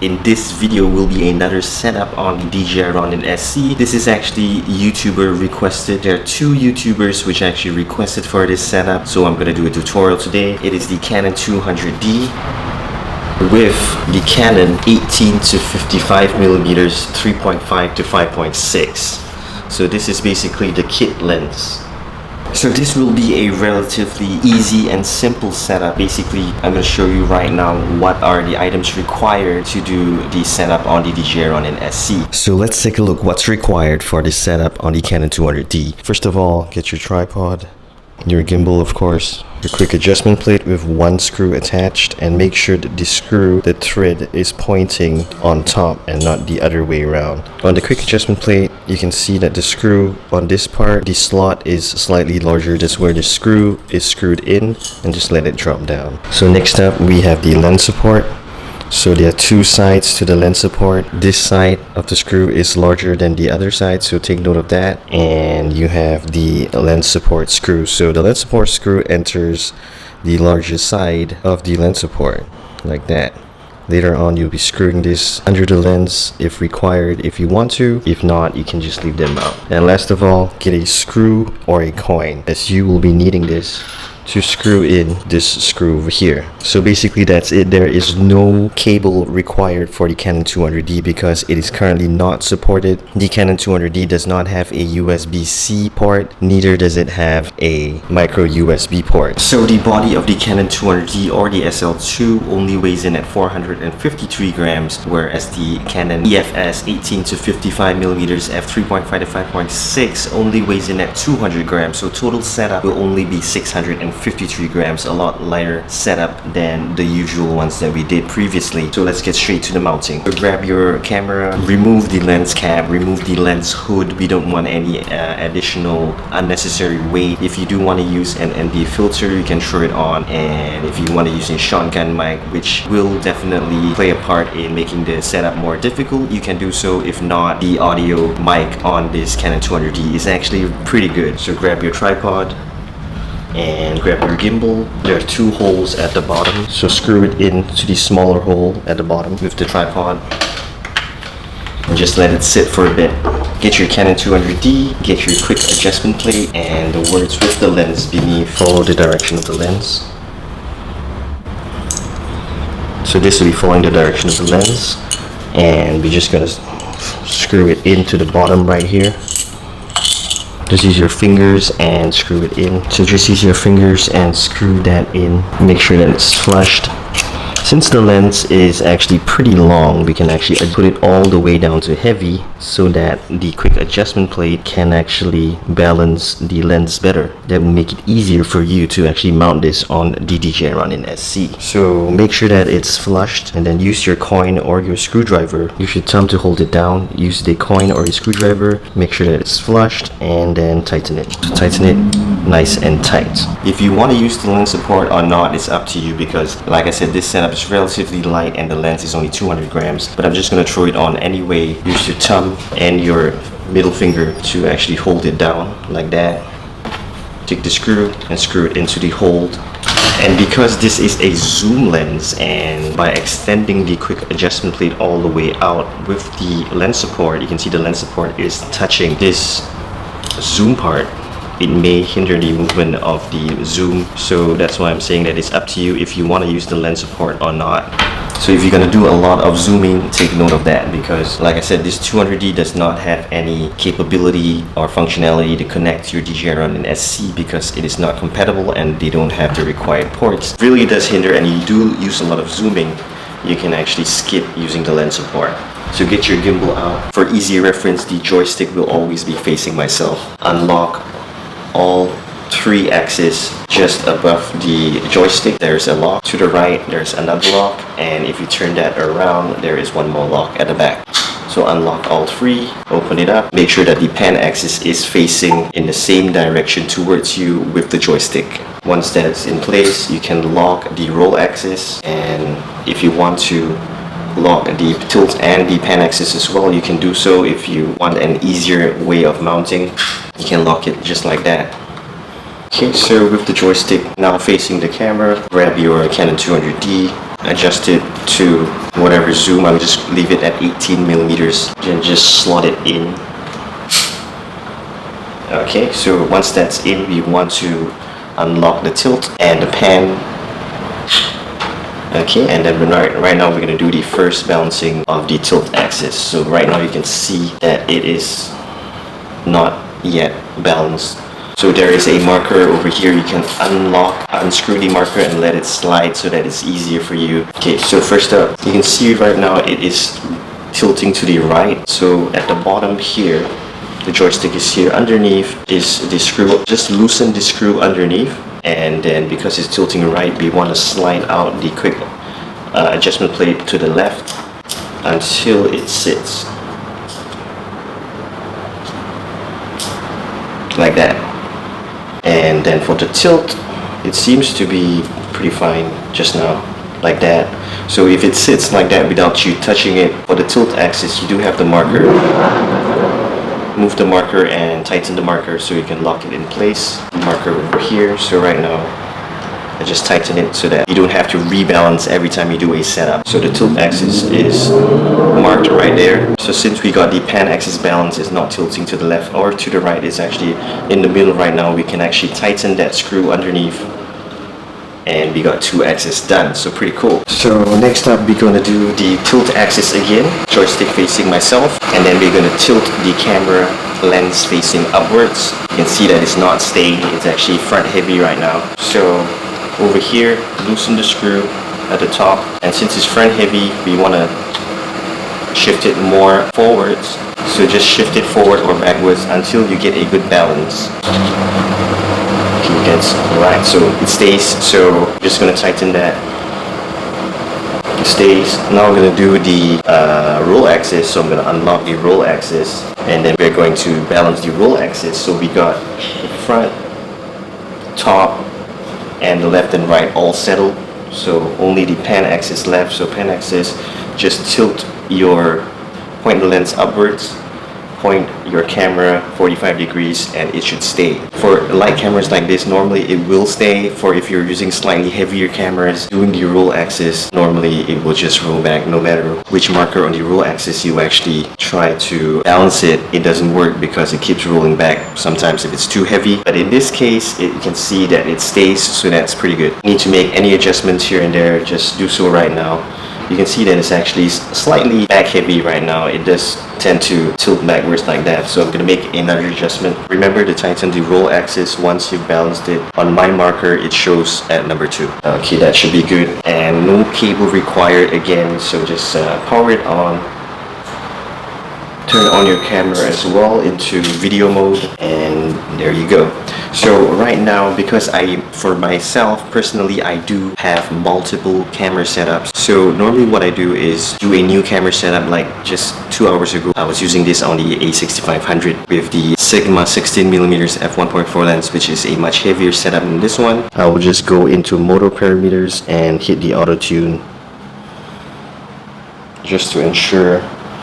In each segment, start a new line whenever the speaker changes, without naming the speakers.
In this video will be another setup on the DJI Ronin SC. This is actually YouTuber requested. There are two YouTubers which actually requested for this setup, so I'm gonna do a tutorial today. It is the Canon 200D with the Canon 18 to 55 millimeters 3.5 to 5.6. So this is basically the kit lens. So this will be a relatively easy and simple setup. Basically, I'm going to show you right now what are the items required to do the setup on the DJI Ronin SC. So let's take a look what's required for this setup on the Canon 200D. First of all, get your tripod, your gimbal of course, your quick adjustment plate with one screw attached, and make sure that the thread is pointing on top and not the other way around. On the quick adjustment plate, you can see that the screw on this part, the slot is slightly larger. That's where the screw is screwed in, and just let it drop down. So next up we have the lens support. So there are two sides to the lens support. This side of the screw is larger than the other side, so take note of that. And you have the lens support screw. So the lens support screw enters the largest side of the lens support, like that. Later on, you'll be screwing this under the lens if required, if you want to. If not, you can just leave them out. And last of all, get a screw or a coin, as you will be needing this to screw in this screw over here. So basically that's it. There is no cable required for the Canon 200D because it is currently not supported. The Canon 200D does not have a USB-C port, neither does it have a micro USB port. So the body of the Canon 200D or the SL2 only weighs in at 453 grams, whereas the Canon EFS 18 to 55 millimeters f3.5 to 5.6 only weighs in at 200 grams. So total setup will only be 653 grams, a lot lighter setup than the usual ones that we did previously. So let's get straight to the mounting. So grab your camera, remove the lens cap, remove the lens hood. We don't want any additional unnecessary weight. If you do want to use an ND filter, you can throw it on, and if you want to use a shotgun mic, which will definitely play a part in making the setup more difficult, you can do so. If not, the audio mic on this Canon 200D is actually pretty good. So grab your tripod and grab your gimbal. There are two holes at the bottom, so screw it into the smaller hole at the bottom with the tripod and just let it sit for a bit. Get your Canon 200D, get your quick adjustment plate and the words with the lens beneath. Follow the direction of the lens. So this will be following the direction of the lens, and we're just gonna screw it into the bottom right here. Just use your fingers and screw it in. So just use your fingers and screw that in. Make sure that it's flushed. Since the lens is actually pretty long, we can actually put it all the way down to heavy so that the quick adjustment plate can actually balance the lens better. That will make it easier for you to actually mount this on the DJI Ronin SC. So make sure that it's flushed, and then use your coin or your screwdriver. Use your thumb to hold it down. Use the coin or a screwdriver. Make sure that it's flushed, and then tighten it. So tighten it nice and tight. If you want to use the lens support or not, it's up to you, because like I said, this setup is relatively light and the lens is only 200 grams, but I'm just going to throw it on anyway. Use your thumb and your middle finger to actually hold it down like that. Take the screw and screw it into the hold. And because this is a zoom lens, and by extending the quick adjustment plate all the way out with the lens support, you can see the lens support is touching this zoom part. It may hinder the movement of the zoom, so that's why I'm saying that it's up to you if you want to use the lens support or not. So if you're going to do a lot of zooming, take note of that, because like I said, this 200D does not have any capability or functionality to connect to your DJI Ronin SC because it is not compatible and they don't have the required ports. It really does hinder, and you do use a lot of zooming, you can actually skip using the lens support. So get your gimbal out. For easy reference, the joystick will always be facing myself. Unlock all three axes just above the joystick. There's a lock. To the right, there's another lock, and if you turn that around, there is one more lock at the back. So unlock all three, open it up, make sure that the pan axis is facing in the same direction towards you with the joystick. Once that's in place, you can lock the roll axis, and if you want to lock the tilt and the pan axis as well, you can do so. If you want an easier way of mounting, you can lock it just like that. Okay, so with the joystick now facing the camera, grab your Canon 200D, adjust it to whatever zoom. I'll just leave it at 18 millimeters and just slot it in. Okay, so once that's in, we want to unlock the tilt and the pan. Okay, and then right now we're going to do the first balancing of the tilt axis. So right now you can see that it is not yet balanced. So there is a marker over here. You can unscrew the marker and let it slide so that it's easier for you. Okay, so first up, you can see right now it is tilting to the right. So at the bottom here, the joystick is here. Underneath is the screw. Just loosen the screw underneath, and then because it's tilting right, we want to slide out the quick adjustment plate to the left until it sits like that. And then for the tilt, it seems to be pretty fine just now, like that. So if it sits like that without you touching it, for the tilt axis, you do have the marker. Move the marker and tighten the marker so you can lock it in place. The marker over here. So right now, I just tighten it so that you don't have to rebalance every time you do a setup. So the tilt axis is marked right there. So since we got the pan axis balance is not tilting to the left or to the right, it's actually in the middle right now, we can actually tighten that screw underneath. And we got two axes done, so pretty cool. So next up, we're gonna do the tilt axis again, joystick facing myself, and then we're gonna tilt the camera lens facing upwards. You can see that it's not staying, it's actually front heavy right now. So over here, loosen the screw at the top, and since it's front heavy, we wanna shift it more forwards. So just shift it forward or backwards until you get a good balance. That's right, so it stays. So I'm just gonna tighten that. It stays. Now I'm gonna do the roll axis. So I'm gonna unlock the roll axis, and then we're going to balance the roll axis. So we got the front, top, and the left and right all settled. So only the pan axis left. So pan axis, just point the lens upwards. Point your camera 45 degrees and it should stay. For light cameras like this, normally it will stay. For if you're using slightly heavier cameras, doing the roll axis, normally it will just roll back. No matter which marker on the roll axis you actually try to balance it, it doesn't work because it keeps rolling back sometimes if it's too heavy. But in this case, you can see that it stays, so that's pretty good. You need to make any adjustments here and there, just do so right now. You can see that it's actually slightly back heavy right now. It does tend to tilt backwards like that. So I'm going to make another adjustment. Remember to tighten the roll axis once you've balanced it. On my marker, it shows at number 2. Okay, that should be good. And no cable required again. So just power it on. Turn on your camera as well into video mode, and there you go. So right now, because for myself personally, I do have multiple camera setups. So normally what I do is do a new camera setup. Like just 2 hours ago, I was using this on the A6500 with the Sigma 16mm f1.4 lens, which is a much heavier setup than this one. I will just go into motor parameters and hit the auto tune just to ensure.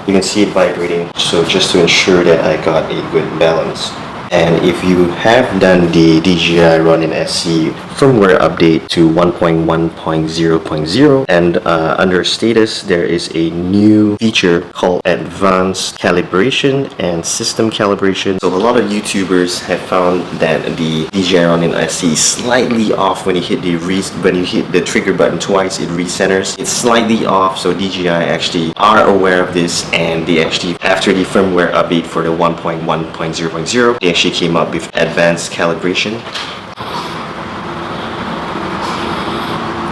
You can see it vibrating, so just to ensure that I got a good balance. And if you have done the DJI Ronin SE firmware update to 1.1.0.0, and under status there is a new feature called advanced calibration and system calibration. So a lot of YouTubers have found that the DJI Ronin SE is slightly off when you hit the trigger button twice, it recenters. It's slightly off, so DJI actually are aware of this, and they actually, after the firmware update for the 1.1.0.0, they actually came up with advanced calibration.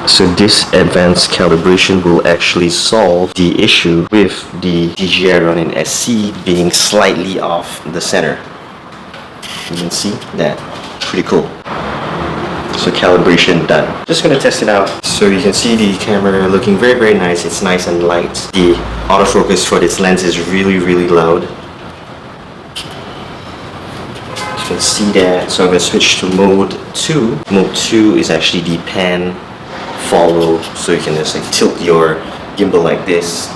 So this advanced calibration will actually solve the issue with the DJI Ronin SE being slightly off the center. You can see that. Pretty cool. So calibration done. Just gonna test it out. So you can see the camera looking very, very nice. It's nice and light. The autofocus for this lens is really, really loud. You can see that. So I'm gonna switch to mode 2. Mode 2 is actually the pan follow. So you can just like tilt your gimbal like this.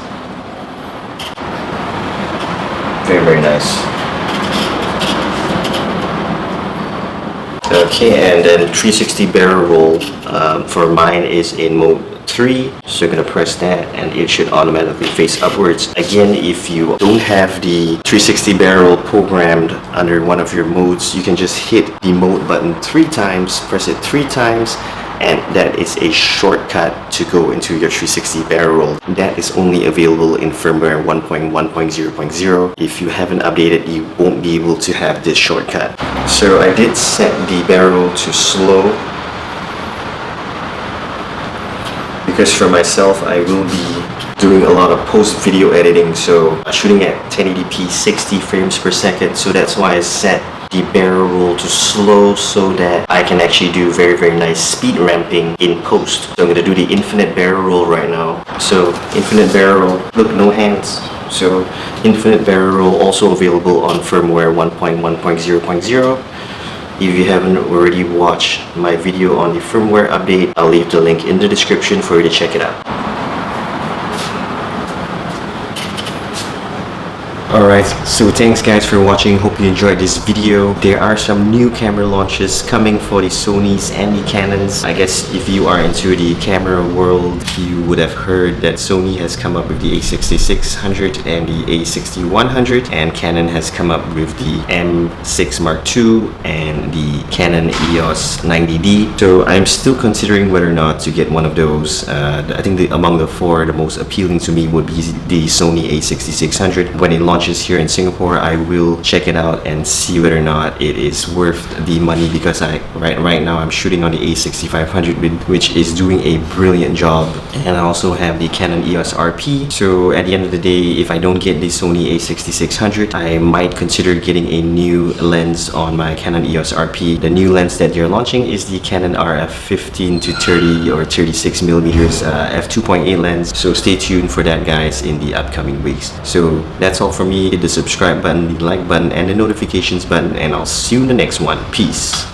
Very, very nice. Okay, and then 360 barrel roll for mine is in mode 3. So you're gonna press that and it should automatically face upwards. Again, if you don't have the 360 barrel programmed under one of your modes, you can just hit the mode button 3 times, press it 3 times, and that is a shortcut to go into your 360 barrel roll. That is only available in firmware 1.1.0.0. If you haven't updated, you won't be able to have this shortcut. So I did set the barrel to slow, because for myself I will be doing a lot of post video editing, so I'm shooting at 1080p 60 frames per second, so that's why I set the barrel roll to slow so that I can actually do very nice speed ramping in post. So I'm going to do the infinite barrel roll right now. So infinite barrel roll, look, no hands. So infinite barrel roll also available on firmware 1.1.0.0. If you haven't already watched my video on the firmware update, I'll leave the link in the description for you to check it out. Alright, so thanks guys for watching. Hope you enjoyed this video. There are some new camera launches coming for the Sonys and the Canons. I guess if you are into the camera world, you would have heard that Sony has come up with the a6600 and the a6100, and Canon has come up with the M6 Mark II and the Canon EOS 90D. So I'm still considering whether or not to get one of those. I think among the 4, the most appealing to me would be the Sony a6600. When it launches here in Singapore, I will check it out and see whether or not it is worth the money, because right now I'm shooting on the a6500, which is doing a brilliant job, and I also have the Canon EOS RP. So at the end of the day, if I don't get the Sony a6600, I might consider getting a new lens on my Canon EOS RP. The new lens that they're launching is the Canon RF 15 to 30 or 36 millimeters f2.8 lens. So stay tuned for that, guys, in the upcoming weeks. So that's all from me. Hit the subscribe button, the like button, and the notifications button, and I'll see you in the next one. Peace.